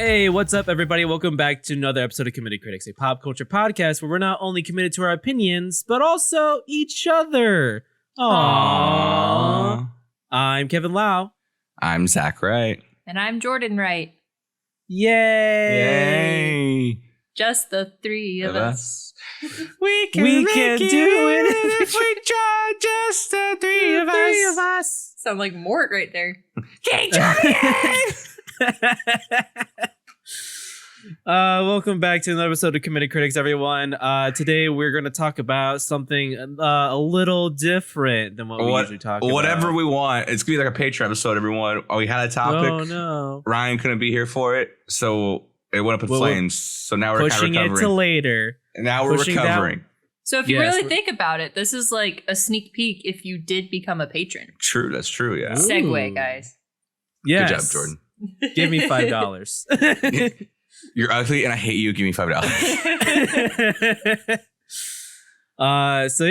Hey, what's up, everybody? Welcome back to another episode of Committed Critics, a pop culture podcast where we're not only committed to our opinions, but also each other. Aww. I'm Kevin Lau. I'm Zach Wright. And I'm Jordan Wright. Yay! Just the three of us. We can do it if we try. Just the three of us. Sound like Mort right there. Welcome back to another episode of Committed Critics, everyone. Today we're going to talk about something a little different than what we usually talk about. Whatever we want. It's going to be like a Patreon episode, everyone. We had a topic. Oh, no. Ryan couldn't be here for it, so it went up in flames. So now we're kind of recovering. Pushing it to later. And now we're recovering. Down. So if you really think about it, this is like a sneak peek if you did become a patron. True, that's true, yeah. Segue, guys. Yes. Good job, Jordan. Give me $5. You're ugly and I hate you. Give me $5. So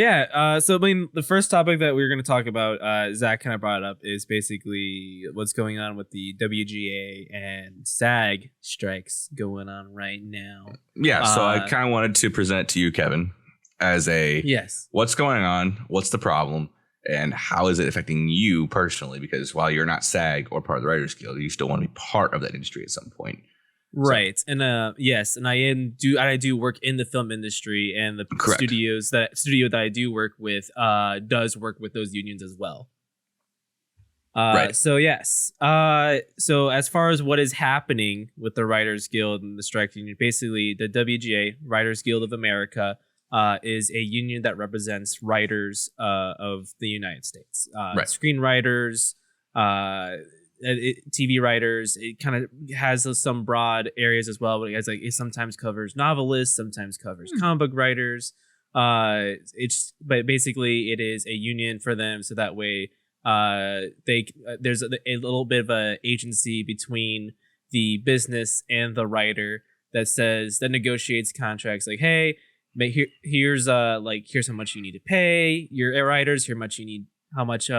I mean, the first topic that we're going to talk about, Zach kind of brought up, is basically what's going on with the WGA and SAG strikes going on right now. Yeah, so I kind of wanted to present it to you, Kevin, as a what's going on, what's the problem, and how is it affecting you personally? Because while you're not SAG or part of the Writers Guild, you still want to be part of that industry at some point. Right. So. And yes, and I do work in the film industry, and the studio that I do work with does work with those unions as well. Right. So yes. So as far as what is happening with the Writers Guild and the strike union, basically the WGA, Writers Guild of America, is a union that represents writers of the United States. Screenwriters, TV writers. It kind of has some broad areas as well, but it sometimes covers novelists, sometimes covers comic book writers. But basically it is a union for them, so that way there's a little bit of a agency between the business and the writer that negotiates contracts, like, hey, here's how much you need to pay your writers, how much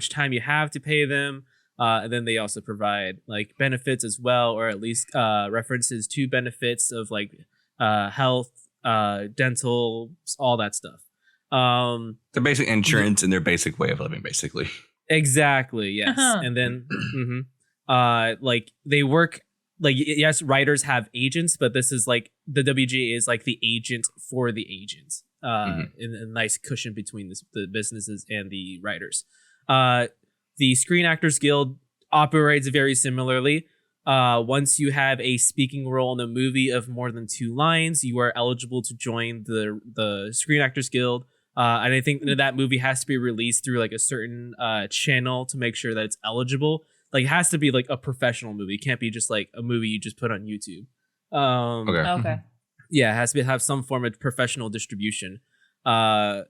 time you have to pay them. And then they also provide like benefits as well, or at least references to benefits of like health, dental, all that stuff. Their basic insurance and their basic way of living, basically. Exactly. Yes. And then like they work, like, yes, writers have agents, but this is like the WGA is like the agent for the agents, in a nice cushion between the businesses and the writers. The Screen Actors Guild operates very similarly. Once you have a speaking role in a movie of more than 2 lines, you are eligible to join the Screen Actors Guild. And I think that movie has to be released through like a certain channel to make sure that it's eligible. Like, it has to be like a professional movie. It can't be just like a movie you just put on YouTube. Okay. Yeah, it has to have some form of professional distribution. That's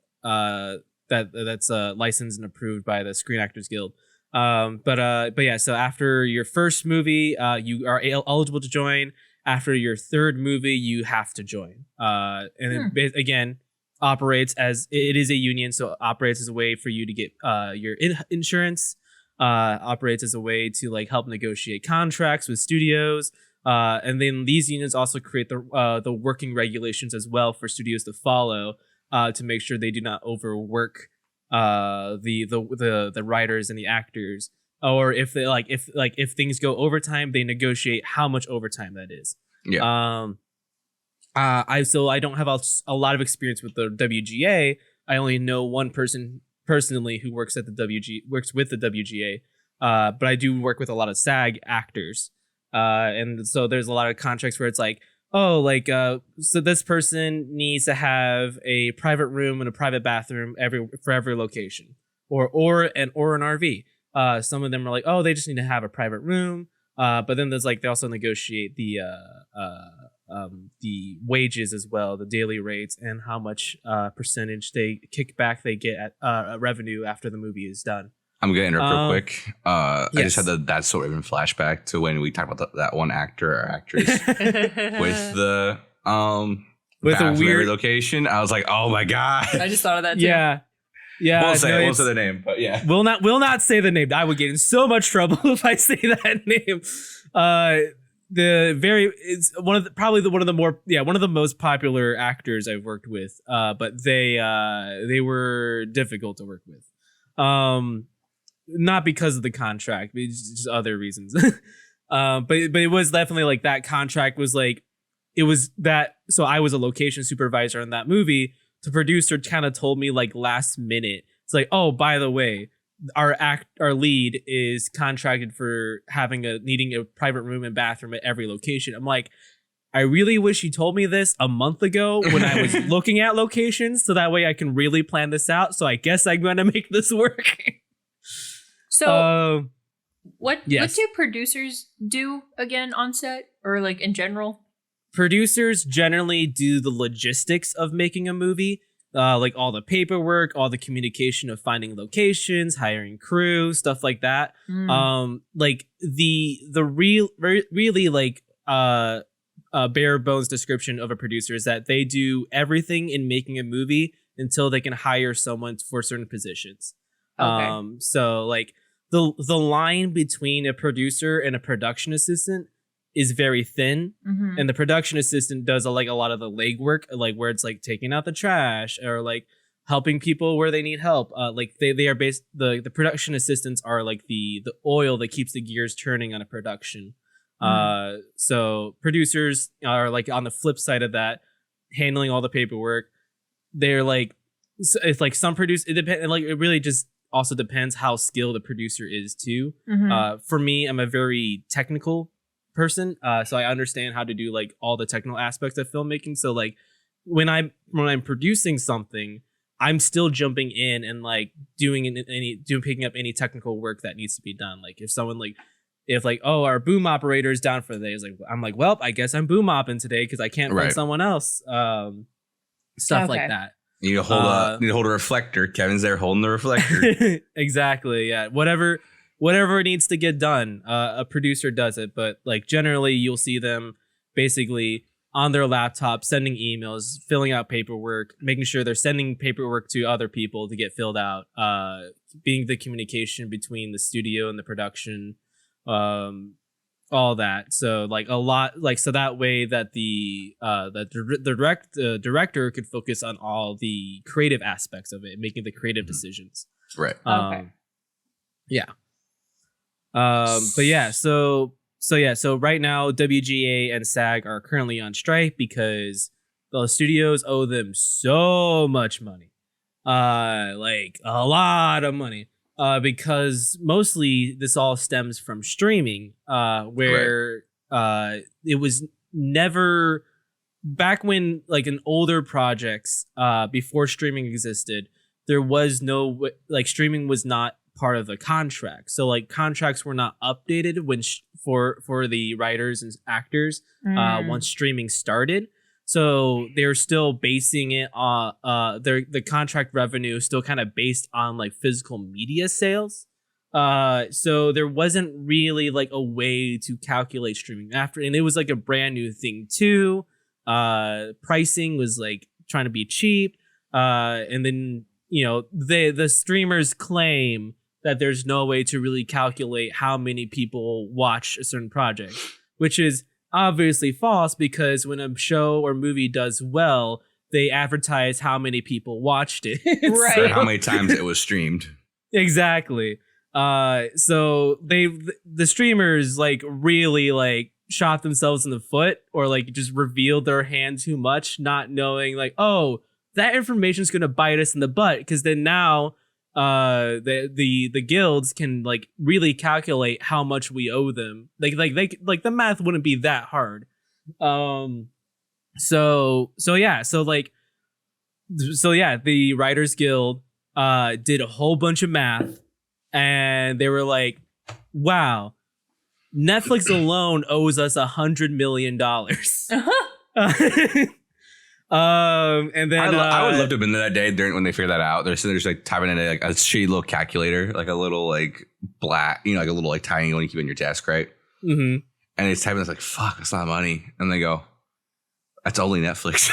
licensed and approved by the Screen Actors Guild. But yeah, so after your first movie, you are eligible to join. After your third movie, you have to join. And it, again, operates as it is a union, so it operates as a way for you to get your insurance. Operates as a way to like help negotiate contracts with studios. And then these unions also create the working regulations as well for studios to follow. To make sure they do not overwork the writers and the actors, or if things go overtime, they negotiate how much overtime that is. Yeah. I don't have a lot of experience with the WGA. I only know one person personally who works with the WGA. But I do work with a lot of SAG actors. And so there's a lot of contracts where it's like, so this person needs to have a private room and a private bathroom for every location, or an RV. Some of them are like, oh, they just need to have a private room. But then there's like, they also negotiate the wages as well, the daily rates, and how much percentage they get at revenue after the movie is done. I'm going to interrupt real quick. I just had that sort of flashback to when we talked about that one actor or actress with the with a weird location. I was like, oh my God. I just thought of that too. Yeah. Won't say the name, but yeah. We'll not say the name. I would get in so much trouble if I say that name. it's one of the most popular actors I've worked with. But they were difficult to work with. Not because of the contract, but just other reasons. But it was definitely like that contract was like, it was that. So I was a location supervisor in that movie. The producer kind of told me like last minute, it's like, oh, by the way, our lead is contracted for needing a private room and bathroom at every location. I'm like, I really wish you told me this a month ago when I was looking at locations, so that way I can really plan this out. So I guess I'm going to make this work. So what do producers do again on set, or like in general? Producers generally do the logistics of making a movie. Like all the paperwork, all the communication of finding locations, hiring crew, stuff like that. Like the really like bare bones description of a producer is that they do everything in making a movie until they can hire someone for certain positions. Okay. So like the line between a producer and a production assistant is very thin, and the production assistant does a lot of the legwork, like where it's like taking out the trash or like helping people where they need help. Like they are the production assistants are like the oil that keeps the gears turning on a production. So producers are like on the flip side of that, handling all the paperwork. They're like, it's like some it depends. Like it really just also depends how skilled the producer is too. For me, I'm a very technical person, so I understand how to do like all the technical aspects of filmmaking. So like when I'm producing something, I'm still jumping in and like picking up any technical work that needs to be done. Like if oh, our boom operator is down for the day, I'm like, well, I guess I'm boom mopping today because I can't find someone else. Stuff like that. You need to hold a reflector. Kevin's there holding the reflector. Exactly. Yeah. Whatever needs to get done, a producer does it. But like generally, you'll see them basically on their laptop, sending emails, filling out paperwork, making sure they're sending paperwork to other people to get filled out, being the communication between the studio and the production, all that. So like a lot, like, so that way that the director could focus on all the creative aspects of it, making the creative decisions. Right. Okay. Yeah. But yeah, so right now WGA and SAG are currently on strike because the studios owe them so much money, like a lot of money, because mostly this all stems from streaming, where it was never back when like in older projects, before streaming existed, there was no like streaming was not part of the contract. So like contracts were not updated when for the writers and actors once streaming started. So they're still basing it on the contract revenue is still kind of based on like physical media sales. So there wasn't really like a way to calculate streaming after, and it was like a brand new thing too. Pricing was like trying to be cheap, and then the streamers claim that there's no way to really calculate how many people watch a certain project, which is obviously false, because when a show or movie does well, they advertise how many people watched it. Right. So, how many times it was streamed. Exactly. So the streamers like really like shot themselves in the foot, or like just revealed their hand too much, not knowing like, oh, that information is going to bite us in the butt, because then now the guilds can like really calculate how much we owe them. Like the math wouldn't be that hard. The Writers Guild did a whole bunch of math, and they were like, wow, Netflix alone owes us $100 million. And then I would love to have been there that day when they figured that out. They're sitting there just like typing in like a shitty little calculator, like a little like black, like a little like tiny one you keep in your desk, right? Mm-hmm. And it's typing, it's like, fuck, that's not money. And they go, that's only Netflix.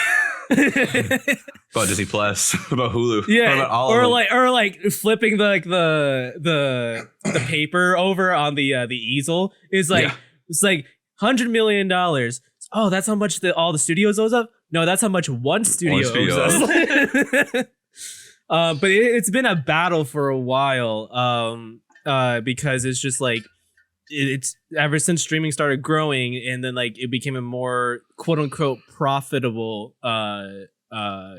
About Disney Plus, about Hulu, yeah, or like flipping the paper over on the easel is like, it's like $100 million. Oh, that's how much all the studios owes up? No, that's how much one studio owes us. But it's been a battle for a while because it's just like, it's ever since streaming started growing, and then like it became a more quote unquote profitable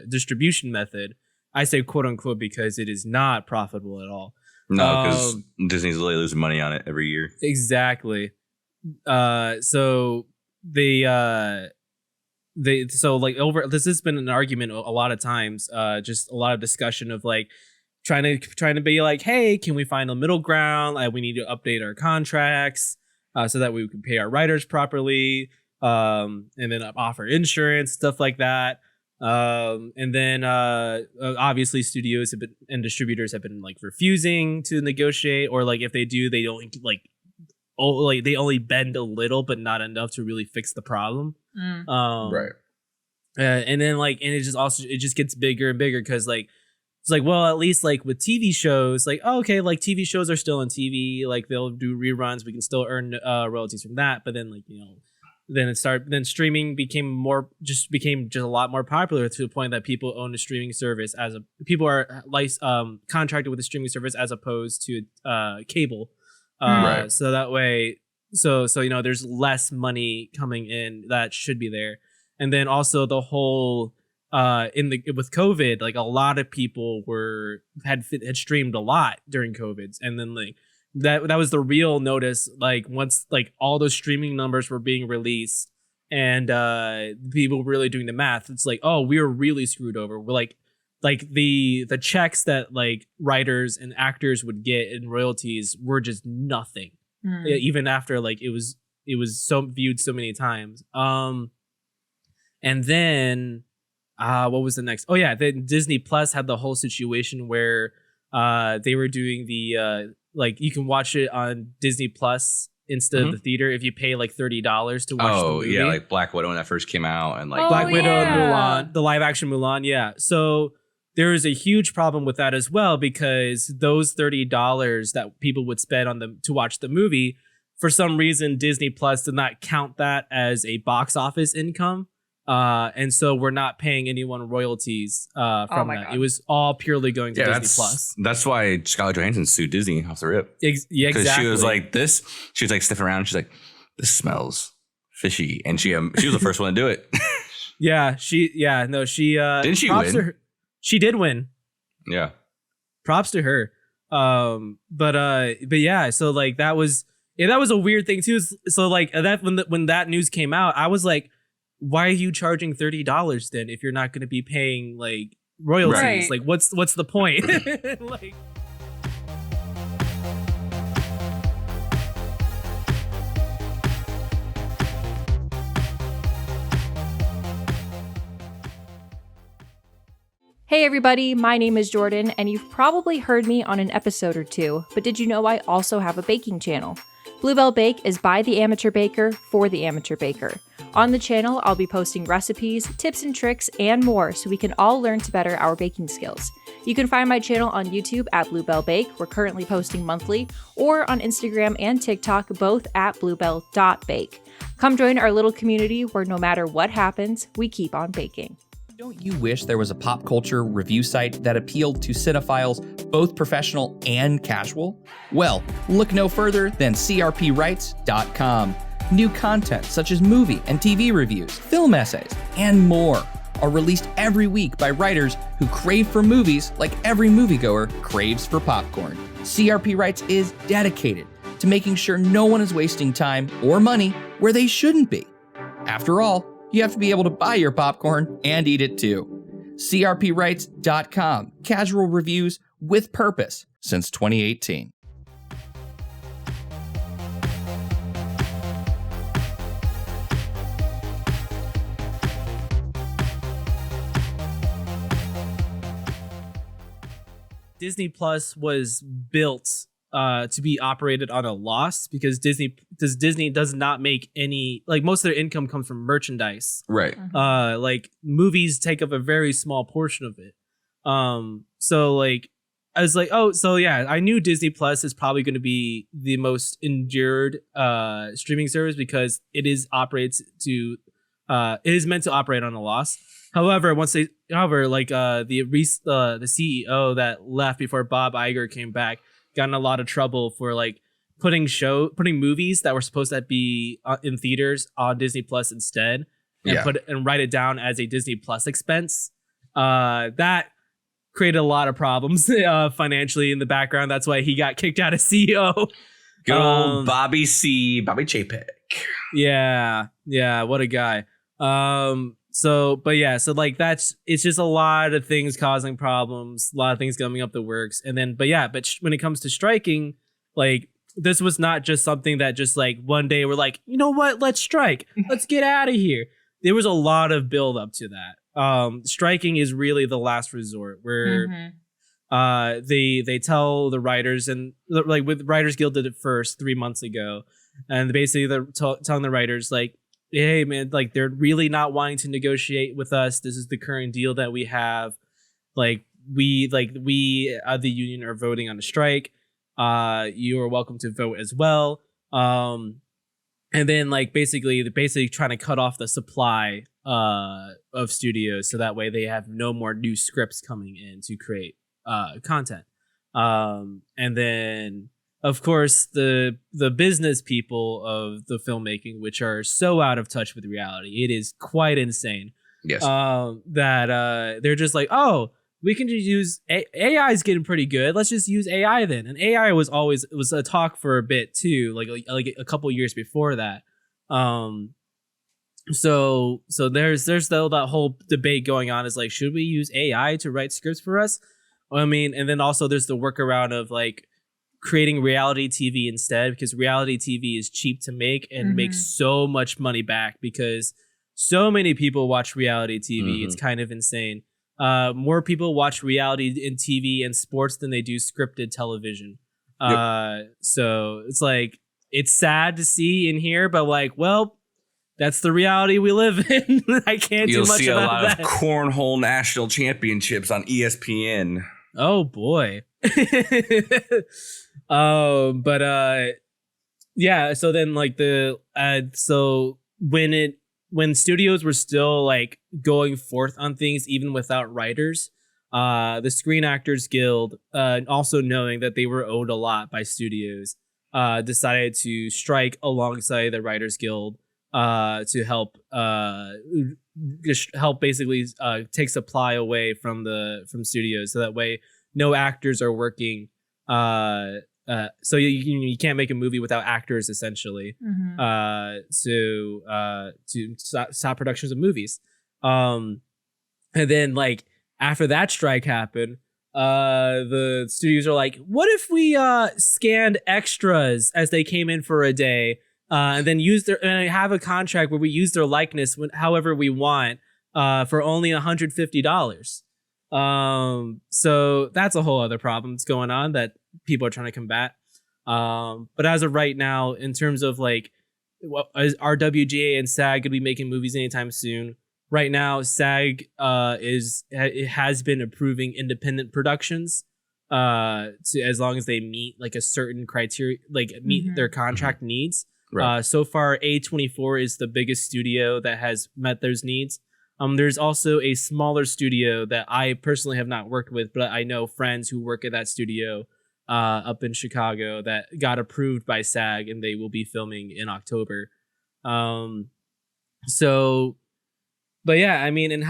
distribution method. I say quote unquote because it is not profitable at all. No, because Disney's really losing money on it every year. Exactly. So so like over this has been an argument a lot of times. Just a lot of discussion of like trying to be like, hey, can we find a middle ground? Like, we need to update our contracts so that we can pay our writers properly, and then offer insurance, stuff like that. And then obviously studios have been and distributors have been like refusing to negotiate, or like if they do, they don't they only bend a little, but not enough to really fix the problem. Right. And then like, and it just gets bigger and bigger because like, it's like, well, at least like with TV shows, like, oh, okay, like TV shows are still on TV, like they'll do reruns, we can still earn royalties from that. But then like, then streaming became just a lot more popular to the point that people own a streaming service people are contracted with a streaming service as opposed to cable. Right. So that way, so there's less money coming in that should be there. And then also the whole with COVID, like a lot of people had streamed a lot during COVID, and then like that was the real notice. Like once like all those streaming numbers were being released, and people were really doing the math, it's like, oh, we were really screwed over. We're like the checks that like writers and actors would get in royalties were just nothing, even after like it was so viewed so many times. And then what was the next? Oh yeah, then Disney Plus had the whole situation where they were doing the like you can watch it on Disney Plus instead of the theater if you pay like $30 to watch the movie. Yeah, like Black Widow when that first came out, and like Black Widow and Mulan, the live action Mulan. Yeah, so there is a huge problem with that as well, because those $30 that people would spend to watch the movie, for some reason Disney Plus did not count that as a box office income. And so we're not paying anyone royalties from that. God. It was all purely going to Disney Plus. That's why Scarlett Johansson sued Disney off the rip. Yeah, exactly. Because she was like she was like sniffing around. She's like, this smells fishy. And she was the first one to do it. She didn't she win? She did win. Yeah. Props to her. But yeah, so like that was a weird thing too. So like that when that news came out, I was like, why are you charging $30 then if you're not going to be paying like royalties? Right. Like what's the point? Like, Hey everybody, my name is Jordan, and you've probably heard me on an episode or two, but did you know I also have a baking channel? Bluebell Bake is by the amateur baker for the amateur baker. On the channel, I'll be posting recipes, tips and tricks, and more so we can all learn to better our baking skills. You can find my channel on YouTube at Bluebell Bake, we're currently posting monthly, or on Instagram and TikTok, both at bluebell.bake. Come join our little community where no matter what happens, we keep on baking. Don't you wish there was a pop culture review site that appealed to cinephiles, both professional and casual? Well, look no further than crpwrites.com. New content such as movie and TV reviews, film essays, and more are released every week by writers who crave for movies like every moviegoer craves for popcorn. CRP Writes is dedicated to making sure no one is wasting time or money where they shouldn't be. After all, you have to be able to buy your popcorn and eat it too. crpwrites.com. Casual reviews with purpose since 2018. Disney Plus was built to be operated on a loss because Disney does not make any, like, most of their income comes from merchandise. Right. Like movies take up a very small portion of it. So like I was like, oh, so yeah, I knew Disney Plus is probably going to be the most endured streaming service because it is meant to operate on a loss. However, the CEO that left before Bob Iger came back got in a lot of trouble for like putting movies that were supposed to be in theaters on Disney Plus instead, and write it down as a Disney Plus expense. That created a lot of problems financially in the background. That's why he got kicked out of CEO. Good old Bobby Chapek. Yeah, what a guy. So like it's just a lot of things causing problems, a lot of things coming up the works. And then, but when it comes to striking, like this was not just something that just like one day we're like, you know what, let's strike. Let's get out of here. There was a lot of build up to that. Striking is really the last resort where they tell the writers, and like with Writers Guild did it first 3 months ago. And basically they're telling the writers like, hey man, like they're really not wanting to negotiate with us. This is the current deal that we have. Like we the union are voting on a strike. You are welcome to vote as well. And then like basically trying to cut off the supply of studios so that way they have no more new scripts coming in to create content. And then of course, the business people of the filmmaking, which are so out of touch with reality, it is quite insane. Yes. That they're just like, oh, we can just use AI is getting pretty good. Let's just use AI then. And AI was a talk for a bit too, like a couple years before that. So there's still that whole debate going on. Is like, should we use AI to write scripts for us? I mean, and then also there's the workaround of like creating reality TV instead, because reality TV is cheap to make and makes so much money back because so many people watch reality TV. It's kind of insane. More people watch reality in TV and sports than they do scripted television. So it's like, it's sad to see in here, but like, well, that's the reality we live in. I can't do much about that. You'll see a lot of cornhole national championships on ESPN. Oh boy. So then like when studios were still like going forth on things even without writers, the Screen Actors Guild, also knowing that they were owed a lot by studios, decided to strike alongside the Writers Guild to help basically take supply away from studios, so that way no actors are working. So you can't make a movie without actors, essentially. To stop productions of movies. And then like after that strike happened, the studios are like, what if we scanned extras as they came in for a day, and then have a contract where we use their likeness however we want, for only $150. So that's a whole other problem that's going on that people are trying to combat. But as of right now, in terms of like, are WGA and SAG going to be making movies anytime soon? Right now, SAG has been approving independent productions, as long as they meet like a certain criteria, like meet their contract needs. Right. So far, A24 is the biggest studio that has met those needs. There's also a smaller studio that I personally have not worked with, but I know friends who work at that studio up in Chicago that got approved by SAG, and they will be filming in October. But yeah, I mean, in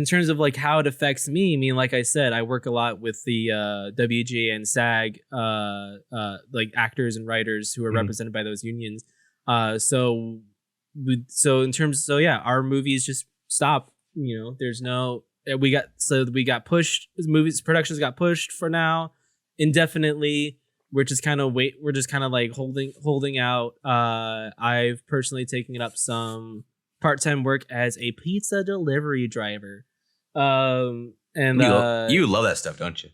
terms of like how it affects me, I mean, like I said, I work a lot with the WGA and SAG, like actors and writers who are represented by those unions. So our movies just stop. You know, there's no, we got pushed. Productions got pushed for now indefinitely. We're just kind of like holding out. I've personally taken up some part-time work as a pizza delivery driver. And you love that stuff, don't you?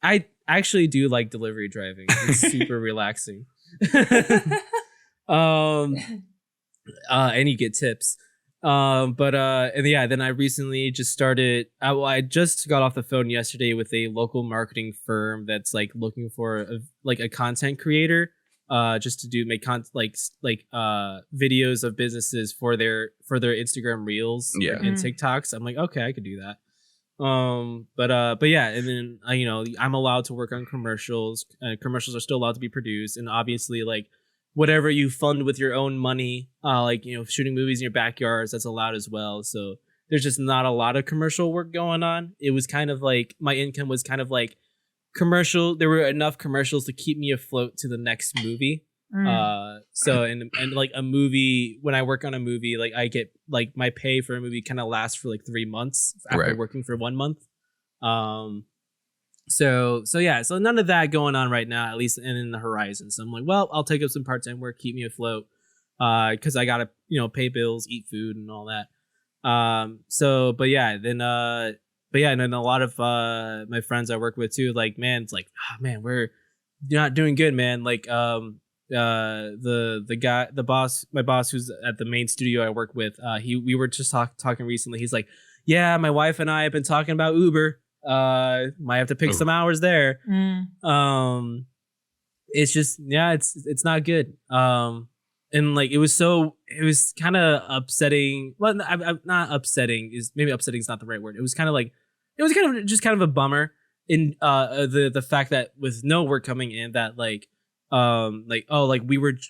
I actually do like delivery driving. It's super relaxing. And you get tips. And yeah, then I recently just started. I just got off the phone yesterday with a local marketing firm that's like looking for a content creator, just to make videos of businesses for their Instagram Reels, and TikToks. I'm like, okay, I could do that. But yeah, and then I'm allowed to work on commercials. Commercials are still allowed to be produced, and obviously like whatever you fund with your own money, shooting movies in your backyards, that's allowed as well. So there's just not a lot of commercial work going on. It was kind of like my income was kind of like commercial. There were enough commercials to keep me afloat to the next movie. So and like a movie, when I work on a movie, like I get like my pay for a movie kind of lasts for like 3 months after working for 1 month. So yeah, so none of that going on right now, at least in the horizon. So I'm like, well, I'll take up some part-time work, keep me afloat, because I gotta pay bills, eat food, and all that. And then a lot of my friends I work with too, like, man, it's like, oh, man, we're not doing good, man. Like the boss, my boss who's at the main studio I work with, we were just talking recently. He's like, yeah, my wife and I have been talking about Uber. Might have to pick some hours there. It's just, it's not good. And like it was kind of upsetting. Well, I'm not upsetting, maybe upsetting is not the right word. It was kind of a bummer in the fact that with no work coming in, that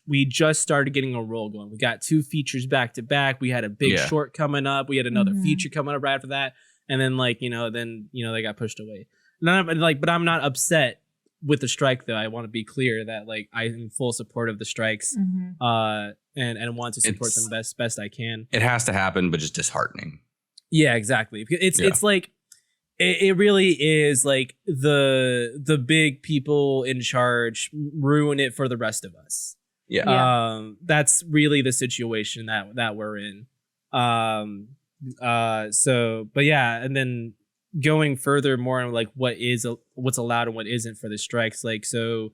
we just started getting a roll going. We got 2 features back to back. We had a big short coming up. We had another feature coming up right after that. And then they got pushed away. But I'm not upset with the strike, though. I want to be clear that like I'm in full support of the strikes, and want to support them best I can. It has to happen, but just disheartening. Yeah, exactly. It's like it really is like the big people in charge ruin it for the rest of us. Yeah. That's really the situation that we're in. And then going further more on like what's allowed and what isn't for the strikes. Like, so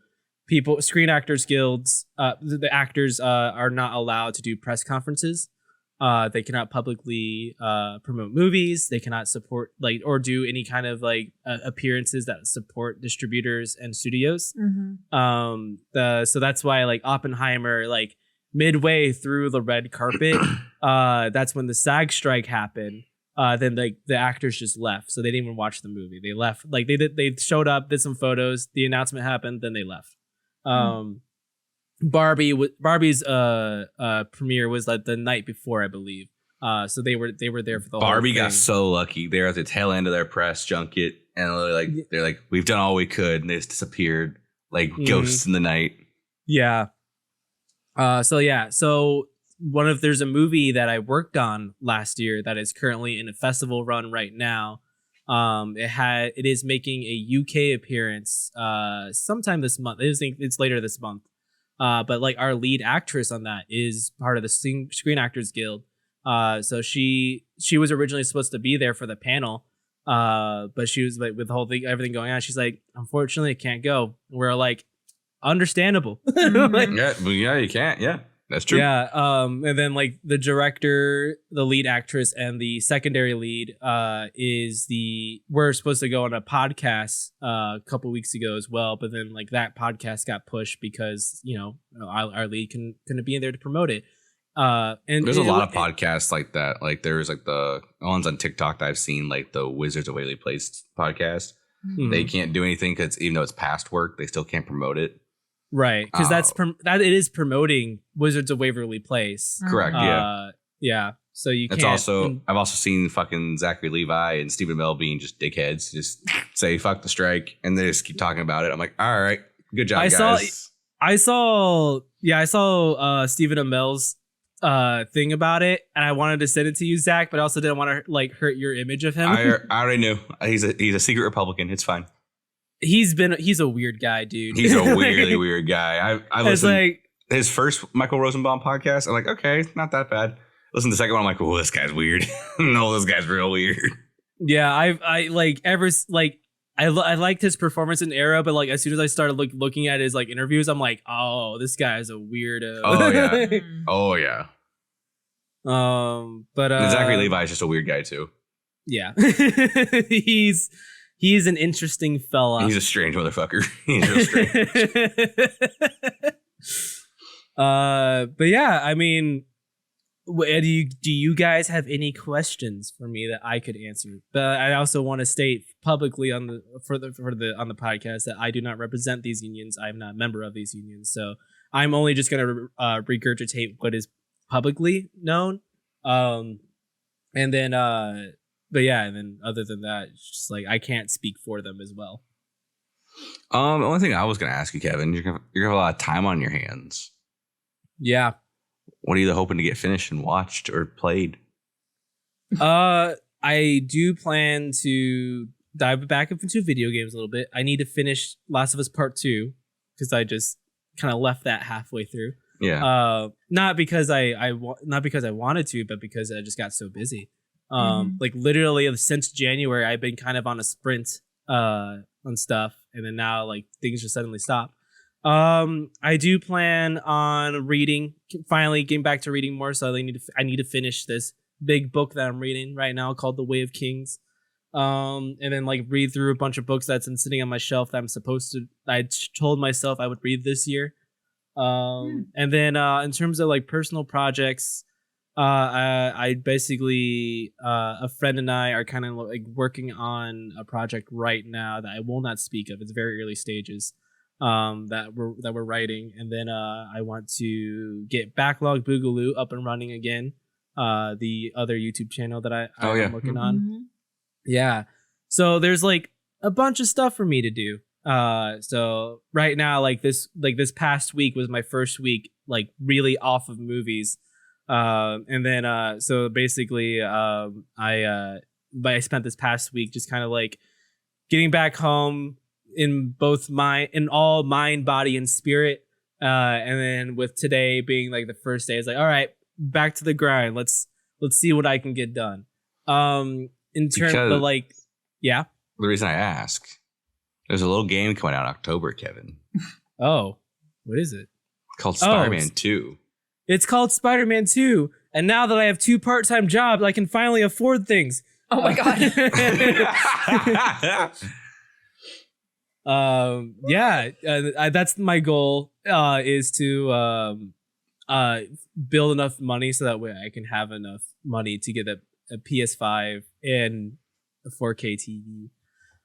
Screen Actors Guilds, the actors are not allowed to do press conferences. They cannot publicly promote movies. They cannot support or do any kind of appearances that support distributors and studios. So that's why like Oppenheimer, like midway through the red carpet, that's when the SAG strike happened. Then like the actors just left, so they didn't even watch the movie. They left, like they showed up, did some photos, the announcement happened, then they left. Barbie's premiere was like the night before, I believe. So they were there for the Barbie whole thing. Got so lucky. They're at the tail end of their press junket, and they're like, we've done all we could, and they just disappeared like ghosts in the night. Yeah. So there's a movie that I worked on last year that is currently in a festival run right now. It is making a UK appearance sometime this month. I think it's later this month. But like our lead actress on that is part of the Screen Actors Guild. So she was originally supposed to be there for the panel. But she was like, with the whole thing, everything going on, she's like, unfortunately, I can't go. We're like, understandable. Yeah, you can't. Yeah, that's true. Yeah. And then like the director, the lead actress, and the secondary lead we're supposed to go on a podcast a couple weeks ago as well, but then like that podcast got pushed because our lead couldn't be in there to promote it. And there's a lot of podcasts like that. Like there's like the ones on TikTok that I've seen, like the Wizards of Waverly Place podcast. They can't do anything because even though it's past work, they still can't promote it. Right, because that it is promoting Wizards of Waverly Place. Correct. Yeah. So you can't. I've also seen fucking Zachary Levi and Stephen Amell being just dickheads, just say fuck the strike, and they just keep talking about it. I'm like, all right, good job, guys. I saw Stephen Amell's thing about it, and I wanted to send it to you, Zach, but I also didn't want to like hurt your image of him. I already knew he's a secret Republican. It's fine. He's a weird guy, dude. He's a weirdly weird guy. I listened his first Michael Rosenbaum podcast. I'm like, okay, not that bad. Listen to the second one. I'm like, oh, this guy's weird. No, this guy's real weird. Yeah, I liked his performance in Arrow, but like as soon as I started looking at his like interviews, I'm like, oh, this guy is a weirdo. Oh yeah. Oh yeah. But Zachary Levi is just a weird guy too. Yeah. he's an interesting fella. He's a strange motherfucker. He's real strange. But yeah, I mean, do you guys have any questions for me that I could answer? But I also want to state publicly on the podcast that I do not represent these unions. I'm not a member of these unions, so I'm only just going to regurgitate what is publicly known. And then but yeah, and then other than that, it's just like I can't speak for them as well. The only thing I was going to ask you, Kevin, you're gonna have a lot of time on your hands. Yeah. What are you hoping to get finished and watched or played? I do plan to dive back into video games a little bit. I need to finish Last of Us Part 2 because I just kind of left that halfway through. Yeah. Not because I wanted to, but because I just got so busy. Like literally since January, I've been kind of on a sprint on stuff, and then now like things just suddenly stop. I do plan on reading, finally getting back to reading more. So I need to finish this big book that I'm reading right now called The Way of Kings. And then like read through a bunch of books that's been sitting on my shelf that I told myself I would read this year. And then in terms of like personal projects, I basically a friend and I are kind of like working on a project right now that I will not speak of. It's very early stages that we're writing, and then I want to get Backlog Boogaloo up and running again, the other YouTube channel that I'm working on. Yeah, so there's like a bunch of stuff for me to do. So right now, like this past week was my first week like really off of movies. And then so basically I spent this past week just kind of like getting back home in all mind, body, and spirit. And then with today being like the first day, it's like, all right, back to the grind. Let's see what I can get done. In terms of like, yeah. The reason I ask, there's a little game coming out in October, Kevin. Oh, what is it? Called Spider-Man 2. It's called Spider-Man 2. And now that I have 2 part-time jobs, I can finally afford things. Oh my God. That's my goal, is to build enough money so that way I can have enough money to get a PS5 and a 4K TV.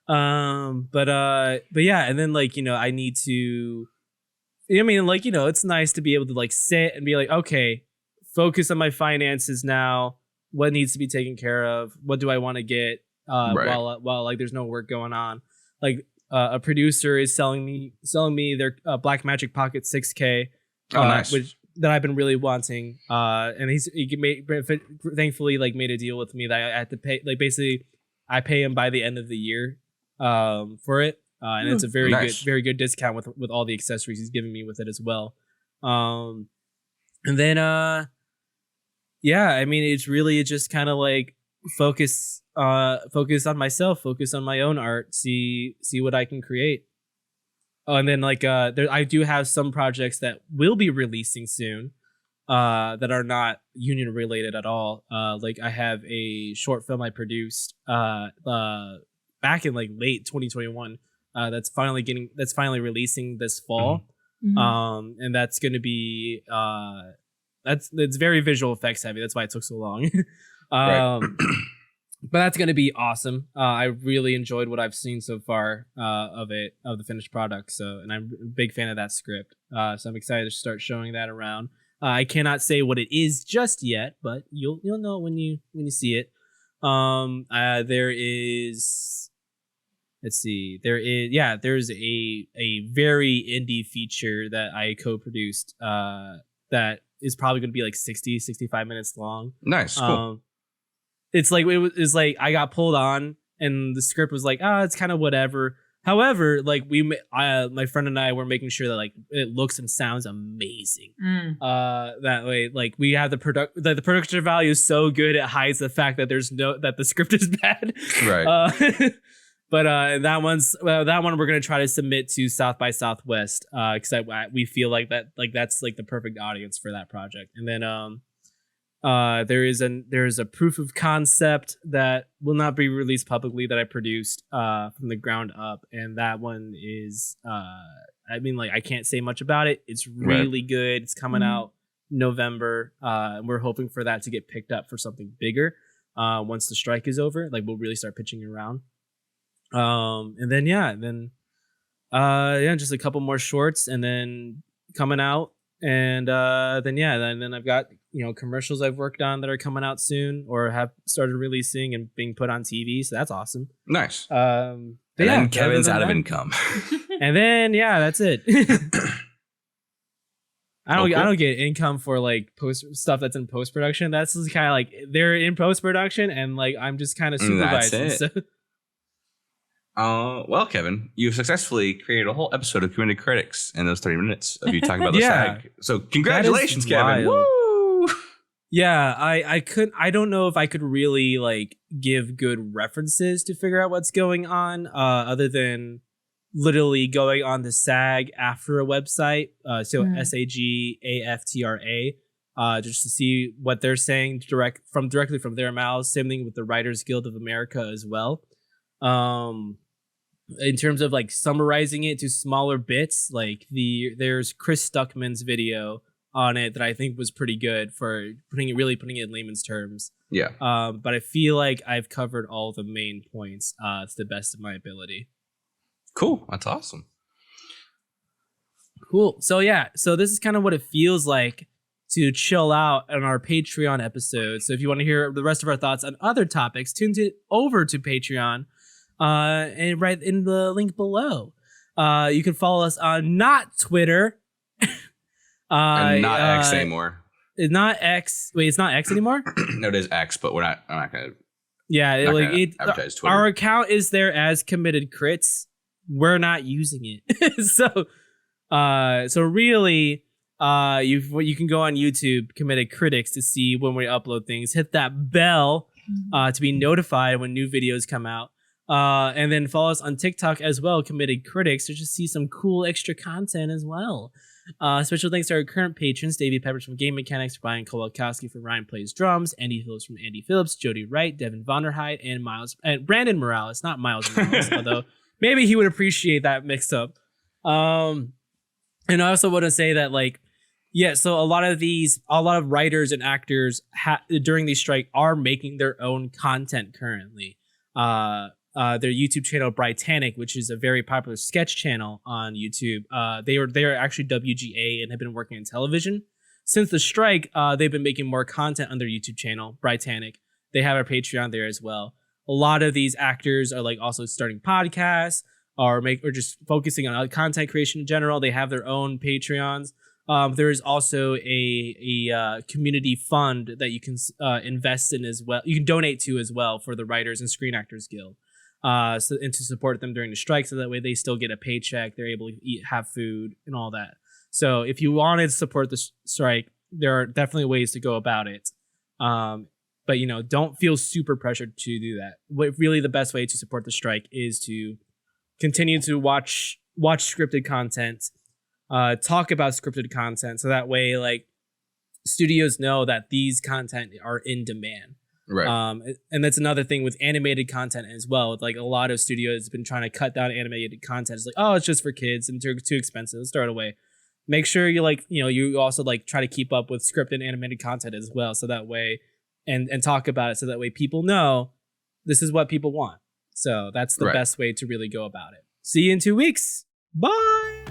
But yeah, and then like, I need to, it's nice to be able to like sit and be like, okay, focus on my finances now. What needs to be taken care of? What do I want to get while like there's no work going on? Like a producer is selling me their Blackmagic Pocket 6K, nice. Which that I've been really wanting. And thankfully like made a deal with me that I had to pay. Like basically, I pay him by the end of the year for it. And it's a very good discount with all the accessories he's giving me with it as well. And then it's really just kind of like focus on myself, focus on my own art, see what I can create. Oh, and then like I do have some projects that will be releasing soon that are not union related at all. Like I have a short film I produced back in like late 2021 that's finally releasing this fall. Mm-hmm. And that's going to be it's very visual effects heavy. That's why it took so long. Right. But that's going to be awesome. I really enjoyed what I've seen so far of the finished product. So, and I'm a big fan of that script. So I'm excited to start showing that around. I cannot say what it is just yet, but you'll know when you see it. There's a very indie feature that I co-produced that is probably going to be like 65 minutes long. Nice, cool. It's like it was like I got pulled on, and the script was like, it's kind of whatever. However, like my friend and I were making sure that like it looks and sounds amazing. That way, like we have the production value is so good it hides the fact that that the script is bad. Right. But that one we're gonna try to submit to South by Southwest because we feel like that's like the perfect audience for that project. And then There is a proof of concept that will not be released publicly that I produced from the ground up, and that one is I mean, like, I can't say much about it. It's really good. It's coming out November. We're hoping for that to get picked up for something bigger once the strike is over. Like, we'll really start pitching around. And then just a couple more shorts, and then coming out, and then I've got commercials I've worked on that are coming out soon or have started releasing and being put on TV. So that's awesome. Nice. And then Kevin's out of income. And then that's it. I don't get income for like post stuff that's in post production. That's kind of like they're in post production and like I'm just kind of supervising. That's it. Well, Kevin, you've successfully created a whole episode of Committed Critics in those 30 minutes of you talking about the SAG. So congratulations, Kevin. Woo! Yeah, I don't know if I could really like give good references to figure out what's going on, other than literally going on the SAG-AFTRA website, SAG-AFTRA, just to see what they're saying directly from their mouths. Same thing with the Writers Guild of America as well. In terms of like summarizing it to smaller bits, like there's Chris Stuckman's video on it that I think was pretty good for putting it in layman's terms. Yeah. But I feel like I've covered all the main points to the best of my ability. Cool. That's awesome. Cool. So this is kind of what it feels like to chill out on our Patreon episode. So if you want to hear the rest of our thoughts on other topics, tune over to Patreon, and right in the link below. You can follow us on not Twitter. And not X anymore. It's not X. Wait, it's not X anymore? No, it is X, but I'm not gonna. Yeah, advertise Twitter. Our account is there as Committed Crits. We're not using it. So really, you can go on YouTube, Committed Critics, to see when we upload things. Hit that bell to be notified when new videos come out. And then follow us on TikTok as well, Committed Critics, to just see some cool extra content as well. Special thanks to our current patrons: Davey Peppers from Game Mechanics, Brian Kowalkowski from Ryan Plays Drums, Andy Phillips from Andy Phillips, Jody Wright, Devin Vonderheit, and Brandon Morales, not Miles Morales, although maybe he would appreciate that mixed up. And I also want to say that so a lot of writers and actors during the strike are making their own content currently. Their YouTube channel Britannic, which is a very popular sketch channel on YouTube. They are actually WGA and have been working in television since the strike. They've been making more content on their YouTube channel Britannic. They have our Patreon there as well. A lot of these actors are also starting podcasts or just focusing on content creation in general. They have their own Patreons. There is also a community fund that you can invest in as well. You can donate to as well for the Writers and Screen Actors Guild. And to support them during the strike, so that way they still get a paycheck, they're able to have food and all that. So if you wanted to support the strike, there are definitely ways to go about it. But don't feel super pressured to do that. Really, the best way to support the strike is to continue to watch scripted content, talk about scripted content, so that way studios know that these content are in demand. Right. And that's another thing with animated content as well. A lot of studios have been trying to cut down animated content. It's it's just for kids and too expensive. Let's throw it away. Make sure you you also try to keep up with scripted and animated content as well. So that way, and talk about it so that way people know this is what people want. So that's the best way to really go about it. See you in 2 weeks. Bye.